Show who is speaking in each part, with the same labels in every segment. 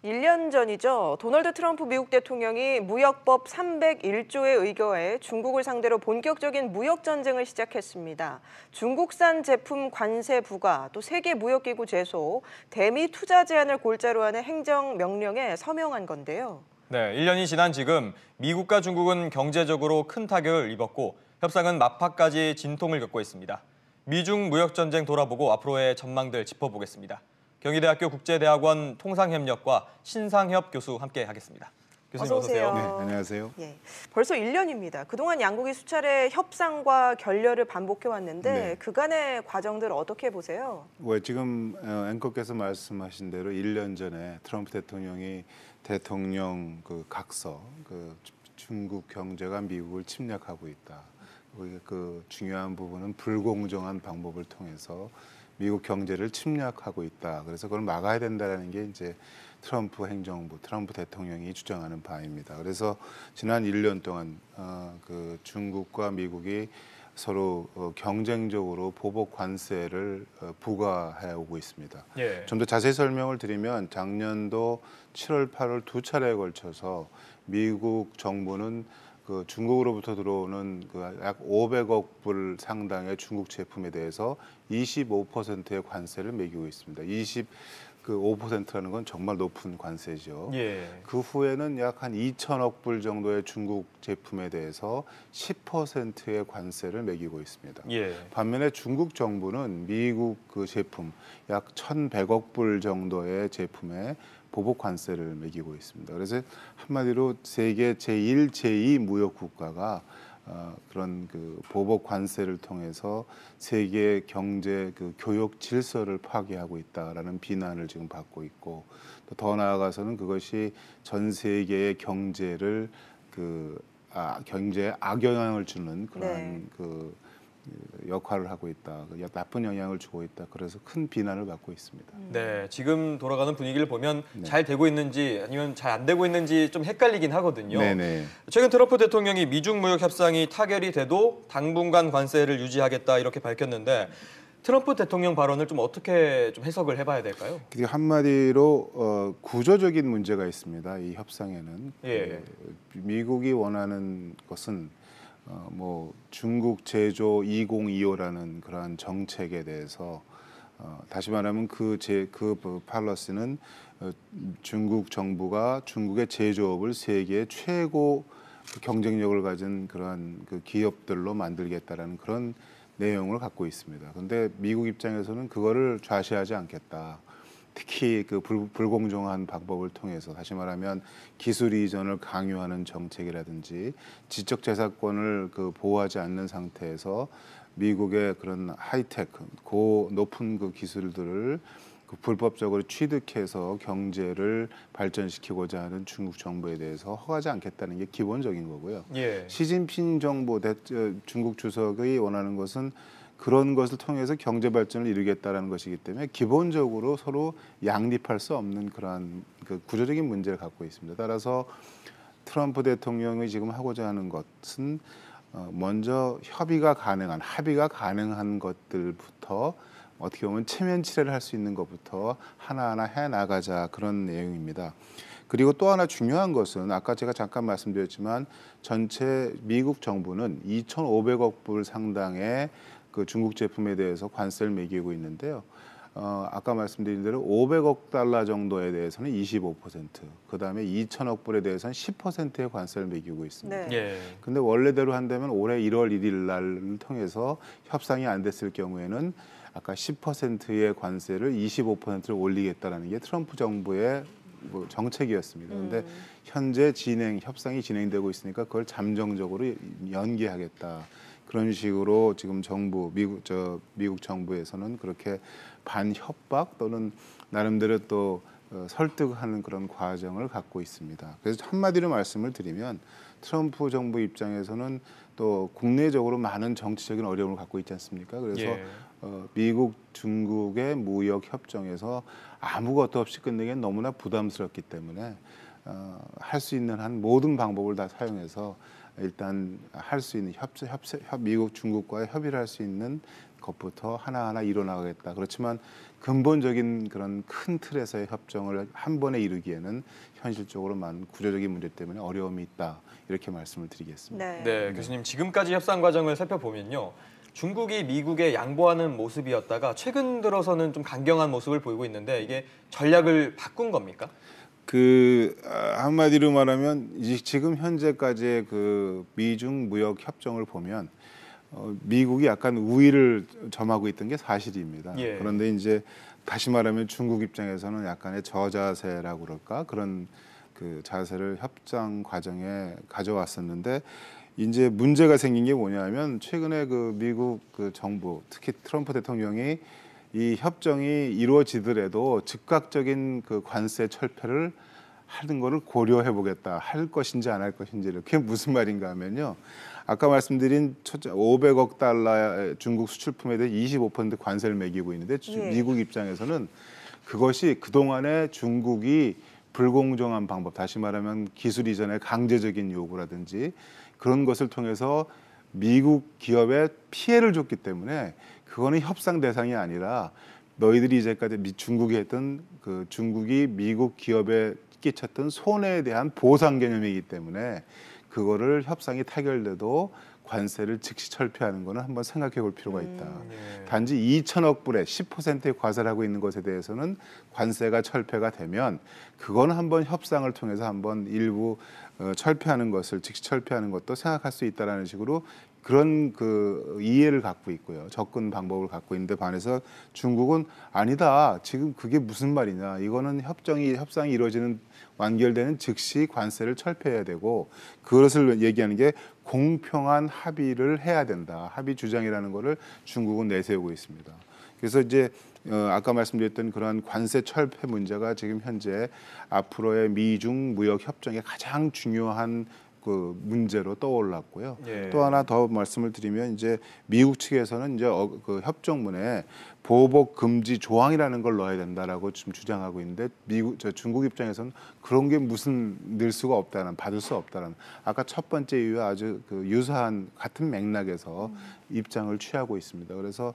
Speaker 1: 1년 전이죠. 도널드 트럼프 미국 대통령이 무역법 301조에 의거해 중국을 상대로 본격적인 무역 전쟁을 시작했습니다. 중국산 제품 관세 부과, 또 세계 무역기구 제소, 대미 투자 제한을 골자로 하는 행정 명령에 서명한 건데요.
Speaker 2: 네, 1년이 지난 지금 미국과 중국은 경제적으로 큰 타격을 입었고 협상은 막판까지 진통을 겪고 있습니다. 미중 무역 전쟁 돌아보고 앞으로의 전망들 짚어보겠습니다. 경희대학교 국제대학원 통상협력과 신상협 교수 함께 하겠습니다. 교수님 어서 오세요.
Speaker 3: 네, 안녕하세요.
Speaker 1: 예, 벌써 1년입니다. 그동안 양국이 수차례 협상과 결렬을 반복해 왔는데
Speaker 3: 네.
Speaker 1: 그간의 과정들 어떻게 보세요?
Speaker 3: 지금 앵커께서 말씀하신 대로 1년 전에 트럼프 대통령이 대통령 각서, 중국 경제가 미국을 침략하고 있다. 그 중요한 부분은 불공정한 방법을 통해서 미국 경제를 침략하고 있다. 그래서 그걸 막아야 된다는 게 이제 트럼프 행정부, 트럼프 대통령이 주장하는 바입니다. 그래서 지난 1년 동안 중국과 미국이 서로 경쟁적으로 보복 관세를 부과해 오고 있습니다.
Speaker 2: 예.
Speaker 3: 좀 더 자세히 설명을 드리면 작년도 7월, 8월 두 차례에 걸쳐서 미국 정부는 중국으로부터 들어오는 약 500억 불 상당의 중국 제품에 대해서 25%의 관세를 매기고 있습니다. 5%라는 건 정말 높은 관세죠.
Speaker 2: 예.
Speaker 3: 그 후에는 약 한 2천억 불 정도의 중국 제품에 대해서 10%의 관세를 매기고 있습니다.
Speaker 2: 예.
Speaker 3: 반면에 중국 정부는 미국 제품 약 1,100억 불 정도의 제품에 보복 관세를 매기고 있습니다. 그래서 한마디로 세계 제1, 제2 무역 국가가 그런 보복 관세를 통해서 세계 경제 교역 질서를 파괴하고 있다라는 비난을 지금 받고 있고, 또 더 나아가서는 그것이 전 세계의 경제를 경제에 악영향을 주는 그러한 역할을 하고 있다, 나쁜 영향을 주고 있다. 그래서 큰 비난을 받고 있습니다.
Speaker 2: 네, 지금 돌아가는 분위기를 보면 잘 되고 있는지 아니면 잘 안 되고 있는지 좀 헷갈리긴 하거든요.
Speaker 3: 네네.
Speaker 2: 최근 트럼프 대통령이 미중 무역 협상이 타결이 돼도 당분간 관세를 유지하겠다 이렇게 밝혔는데 트럼프 대통령 발언을 좀 어떻게 좀 해석을 해봐야 될까요?
Speaker 3: 한마디로 구조적인 문제가 있습니다. 이 협상에는
Speaker 2: 예.
Speaker 3: 미국이 원하는 것은 중국 제조 2025라는 그러한 정책에 대해서 다시 말하면 그 팔러시는 중국 정부가 중국의 제조업을 세계 최고 경쟁력을 가진 그러한 기업들로 만들겠다라는 그런 내용을 갖고 있습니다. 그런데 미국 입장에서는 그거를 좌시하지 않겠다. 특히 불공정한 방법을 통해서, 다시 말하면 기술 이전을 강요하는 정책이라든지 지적재산권을 보호하지 않는 상태에서 미국의 그런 하이테크, 높은 기술들을 불법적으로 취득해서 경제를 발전시키고자 하는 중국 정부에 대해서 허가하지 않겠다는 게 기본적인 거고요.
Speaker 2: 예.
Speaker 3: 시진핑 정부 중국 주석이 원하는 것은 그런 것을 통해서 경제 발전을 이루겠다라는 것이기 때문에 기본적으로 서로 양립할 수 없는 그러한 구조적인 문제를 갖고 있습니다. 따라서 트럼프 대통령이 지금 하고자 하는 것은 먼저 합의가 가능한 것들부터 어떻게 보면 체면 치레를 할 수 있는 것부터 하나하나 해나가자, 그런 내용입니다. 그리고 또 하나 중요한 것은 아까 제가 잠깐 말씀드렸지만 전체 미국 정부는 2,500억 불 상당의 중국 제품에 대해서 관세를 매기고 있는데요. 아까 말씀드린 대로 500억 달러 정도에 대해서는 25%, 그다음에 2천억 불에 대해서는 10%의 관세를 매기고 있습니다.
Speaker 2: 네.
Speaker 3: 근데 원래대로 한다면 올해 1월 1일 날을 통해서 협상이 안 됐을 경우에는 아까 10%의 관세를 25%를 올리겠다라는 게 트럼프 정부의 정책이었습니다. 그런데 현재 협상이 진행되고 있으니까 그걸 잠정적으로 연기하겠다. 그런 식으로 지금 미국 정부에서는 그렇게 반협박 또는 나름대로 또 설득하는 그런 과정을 갖고 있습니다. 그래서 한마디로 말씀을 드리면 트럼프 정부 입장에서는 또 국내적으로 많은 정치적인 어려움을 갖고 있지 않습니까? 그래서 미국, 중국의 무역 협정에서 아무것도 없이 끝내기엔 너무나 부담스럽기 때문에 할 수 있는 한 모든 방법을 다 사용해서 일단 할 수 있는 미국, 중국과의 협의를 할 수 있는 것부터 하나하나 이뤄나가겠다. 그렇지만 근본적인 그런 큰 틀에서의 협정을 한 번에 이루기에는 현실적으로 많은 구조적인 문제 때문에 어려움이 있다. 이렇게 말씀을 드리겠습니다.
Speaker 1: 네.
Speaker 2: 네, 교수님 지금까지 협상 과정을 살펴보면요. 중국이 미국에 양보하는 모습이었다가 최근 들어서는 좀 강경한 모습을 보이고 있는데 이게 전략을 바꾼 겁니까?
Speaker 3: 한마디로 말하면 지금 현재까지의 그 미중 무역 협정을 보면 미국이 약간 우위를 점하고 있던 게 사실입니다.
Speaker 2: 예.
Speaker 3: 그런데 이제 다시 말하면 중국 입장에서는 약간의 저자세라고 그럴까 그런 그 자세를 협상 과정에 가져왔었는데 이제 문제가 생긴 게 뭐냐면 최근에 그 미국 그 정부 특히 트럼프 대통령이 이 협정이 이루어지더라도 즉각적인 그 관세 철폐를 하는 거를 고려해 보겠다. 할 것인지 안 할 것인지를. 그게 무슨 말인가 하면요. 아까 말씀드린 500억 달러 중국 수출품에 대해 25% 관세를 매기고 있는데
Speaker 1: 예.
Speaker 3: 미국 입장에서는 그것이 그동안에 중국이 불공정한 방법, 다시 말하면 기술 이전의 강제적인 요구라든지 그런 것을 통해서 미국 기업에 피해를 줬기 때문에 그거는 협상 대상이 아니라 너희들이 이제까지 중국이 했던 그 중국이 미국 기업에 끼쳤던 손해에 대한 보상 개념이기 때문에 그거를 협상이 타결돼도 관세를 즉시 철폐하는 거는 한번 생각해 볼 필요가 있다.
Speaker 2: 예.
Speaker 3: 단지 2천억 불에 10%의 과세를 하고 있는 것에 대해서는 관세가 철폐가 되면 그거는 한번 협상을 통해서 한번 일부 철폐하는 것을 즉시 철폐하는 것도 생각할 수 있다라는 식으로 그런 그 이해를 갖고 있고요. 접근 방법을 갖고 있는데 반해서 중국은 아니다. 지금 그게 무슨 말이냐. 이거는 협상이 이루어지는 완결되는 즉시 관세를 철폐해야 되고 그것을 얘기하는 게 공평한 합의를 해야 된다. 합의 주장이라는 거를 중국은 내세우고 있습니다. 그래서 이제 아까 말씀드렸던 그러한 관세 철폐 문제가 지금 현재 앞으로의 미중 무역 협정의 가장 중요한 그 문제로 떠올랐고요.
Speaker 2: 예.
Speaker 3: 또 하나 더 말씀을 드리면 이제 미국 측에서는 이제 그 협정문에 보복 금지 조항이라는 걸 넣어야 된다라고 지금 주장하고 있는데 중국 입장에서는 그런 게 무슨 늘 수가 없다는 받을 수 없다는 아까 첫 번째 이유와 아주 그 유사한 같은 맥락에서 입장을 취하고 있습니다. 그래서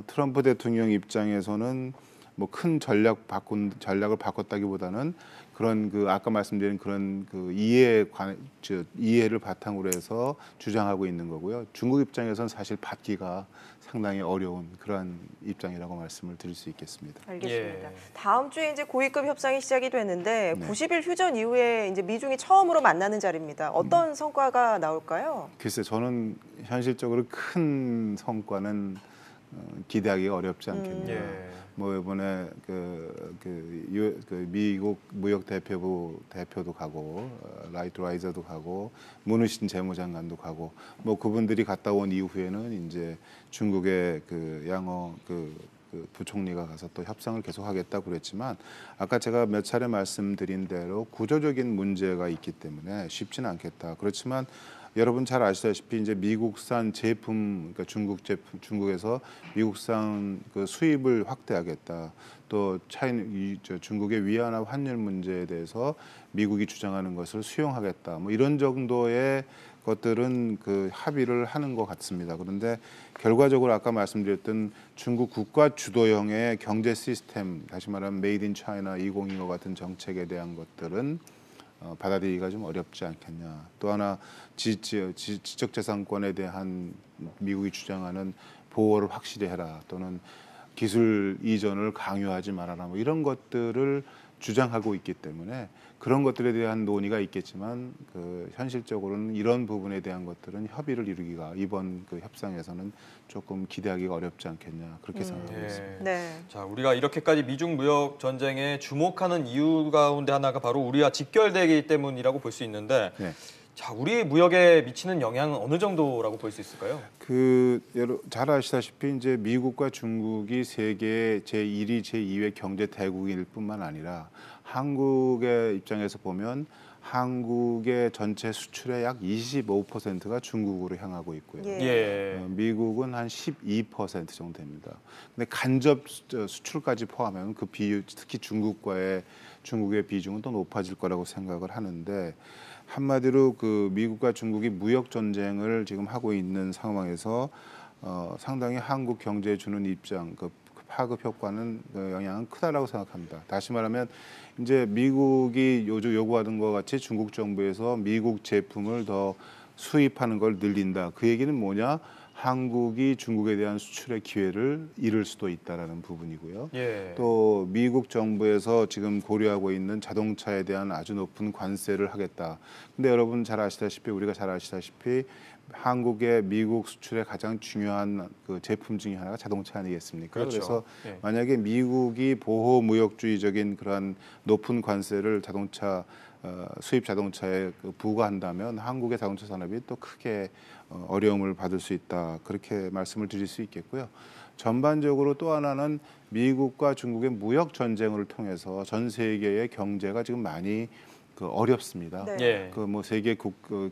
Speaker 3: 트럼프 대통령 입장에서는 뭐 큰 전략을 바꿨다기보다는 그런 그 아까 말씀드린 그런 그 이해를 바탕으로 해서 주장하고 있는 거고요. 중국 입장에서는 사실 받기가 상당히 어려운 그러한 입장이라고 말씀을 드릴 수 있겠습니다.
Speaker 1: 알겠습니다.
Speaker 2: 예.
Speaker 1: 다음 주에 이제 고위급 협상이 시작이 되는데
Speaker 3: 네.
Speaker 1: 90일 휴전 이후에 이제 미중이 처음으로 만나는 자리입니다. 어떤 성과가 나올까요?
Speaker 3: 글쎄 저는 현실적으로 큰 성과는 기대하기가 어렵지 않겠냐.
Speaker 2: 예.
Speaker 3: 뭐 이번에 미국 무역 대표도 가고 라이트 라이저도 가고 문우신 재무장관도 가고 뭐 그분들이 갔다 온 이후에는 이제 중국의 그 양어 그 부총리가 가서 또 협상을 계속하겠다고 그랬지만 아까 제가 몇 차례 말씀드린 대로 구조적인 문제가 있기 때문에 쉽지는 않겠다. 그렇지만 여러분 잘 아시다시피 이제 미국산 제품, 그러니까 중국에서 미국산 그 수입을 확대하겠다. 또 중국의 위안화 환율 문제에 대해서 미국이 주장하는 것을 수용하겠다. 뭐 이런 정도의 것들은 그 합의를 하는 것 같습니다. 그런데 결과적으로 아까 말씀드렸던 중국 국가 주도형의 경제 시스템, 다시 말하면 메이드 인 차이나 2025 같은 정책에 대한 것들은 받아들이기가 좀 어렵지 않겠냐. 또 하나 지적재산권에 대한 미국이 주장하는 보호를 확실히 해라. 또는 기술 이전을 강요하지 말아라. 뭐 이런 것들을 주장하고 있기 때문에 그런 것들에 대한 논의가 있겠지만 그 현실적으로는 이런 부분에 대한 것들은 협의를 이루기가 이번 그 협상에서는 조금 기대하기가 어렵지 않겠냐 그렇게 생각하고 있습니다.
Speaker 1: 네.
Speaker 2: 자, 우리가 이렇게까지 미중 무역 전쟁에 주목하는 이유 가운데 하나가 바로 우리와 직결되기 때문이라고 볼 수 있는데
Speaker 3: 네.
Speaker 2: 자, 우리 무역에 미치는 영향은 어느 정도라고 볼 수 있을까요?
Speaker 3: 잘 아시다시피 이제 미국과 중국이 세계 제1위, 제2의 경제 대국일 뿐만 아니라 한국의 입장에서 보면 한국의 전체 수출의 약 25%가 중국으로 향하고 있고요.
Speaker 1: 예.
Speaker 2: 예.
Speaker 3: 미국은 한 12% 정도 됩니다. 근데 간접 수출까지 포함하면 그 비율, 특히 중국의 비중은 더 높아질 거라고 생각을 하는데 한마디로 그 미국과 중국이 무역 전쟁을 지금 하고 있는 상황에서 상당히 한국 경제에 주는 입장, 그 파급 효과는 영향은 크다라고 생각합니다. 다시 말하면 이제 미국이 요즘 요구하는 것 같이 중국 정부에서 미국 제품을 더 수입하는 걸 늘린다. 그 얘기는 뭐냐? 한국이 중국에 대한 수출의 기회를 잃을 수도 있다라는 부분이고요.
Speaker 2: 예.
Speaker 3: 또 미국 정부에서 지금 고려하고 있는 자동차에 대한 아주 높은 관세를 하겠다. 근데 여러분 잘 아시다시피 우리가 잘 아시다시피 한국의 미국 수출의 가장 중요한 그 제품 중에 하나가 자동차 아니겠습니까?
Speaker 2: 그렇죠.
Speaker 3: 그래서
Speaker 2: 예.
Speaker 3: 만약에 미국이 보호 무역주의적인 그러한 높은 관세를 자동차 수입 자동차에 부과한다면 한국의 자동차 산업이 또 크게 어려움을 받을 수 있다. 그렇게 말씀을 드릴 수 있겠고요. 전반적으로 또 하나는 미국과 중국의 무역 전쟁을 통해서 전 세계의 경제가 지금 많이 어렵습니다.
Speaker 1: 네.
Speaker 2: 예.
Speaker 3: 그 뭐 세계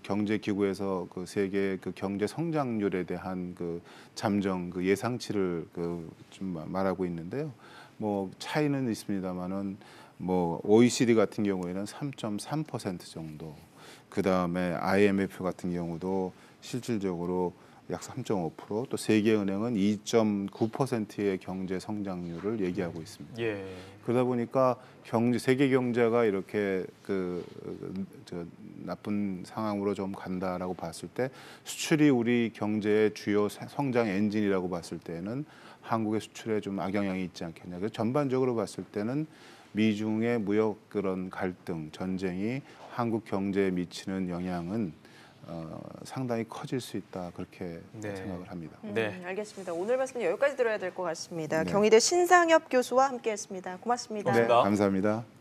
Speaker 3: 경제 기구에서 그 세계 그 경제 성장률에 대한 그 잠정 그 예상치를 좀 말하고 있는데요. 뭐 차이는 있습니다만은 뭐 OECD 같은 경우에는 3.3% 정도. 그 다음에 IMF 같은 경우도 실질적으로 약 3.5%, 또 세계은행은 2.9%의 경제 성장률을 얘기하고 있습니다.
Speaker 2: 예.
Speaker 3: 그러다 보니까 세계 경제가 이렇게 나쁜 상황으로 좀 간다라고 봤을 때 수출이 우리 경제의 주요 성장 엔진이라고 봤을 때는 한국의 수출에 좀 악영향이 있지 않겠냐. 그래서 전반적으로 봤을 때는 미중의 무역 그런 갈등, 전쟁이 한국 경제에 미치는 영향은 상당히 커질 수 있다 그렇게
Speaker 2: 네.
Speaker 3: 생각을 합니다.
Speaker 2: 네.
Speaker 1: 알겠습니다. 오늘 말씀은 여기까지 들어야 될 것 같습니다.
Speaker 3: 네.
Speaker 1: 경희대 신상엽 교수와 함께했습니다. 고맙습니다.
Speaker 2: 고맙습니다.
Speaker 3: 감사합니다.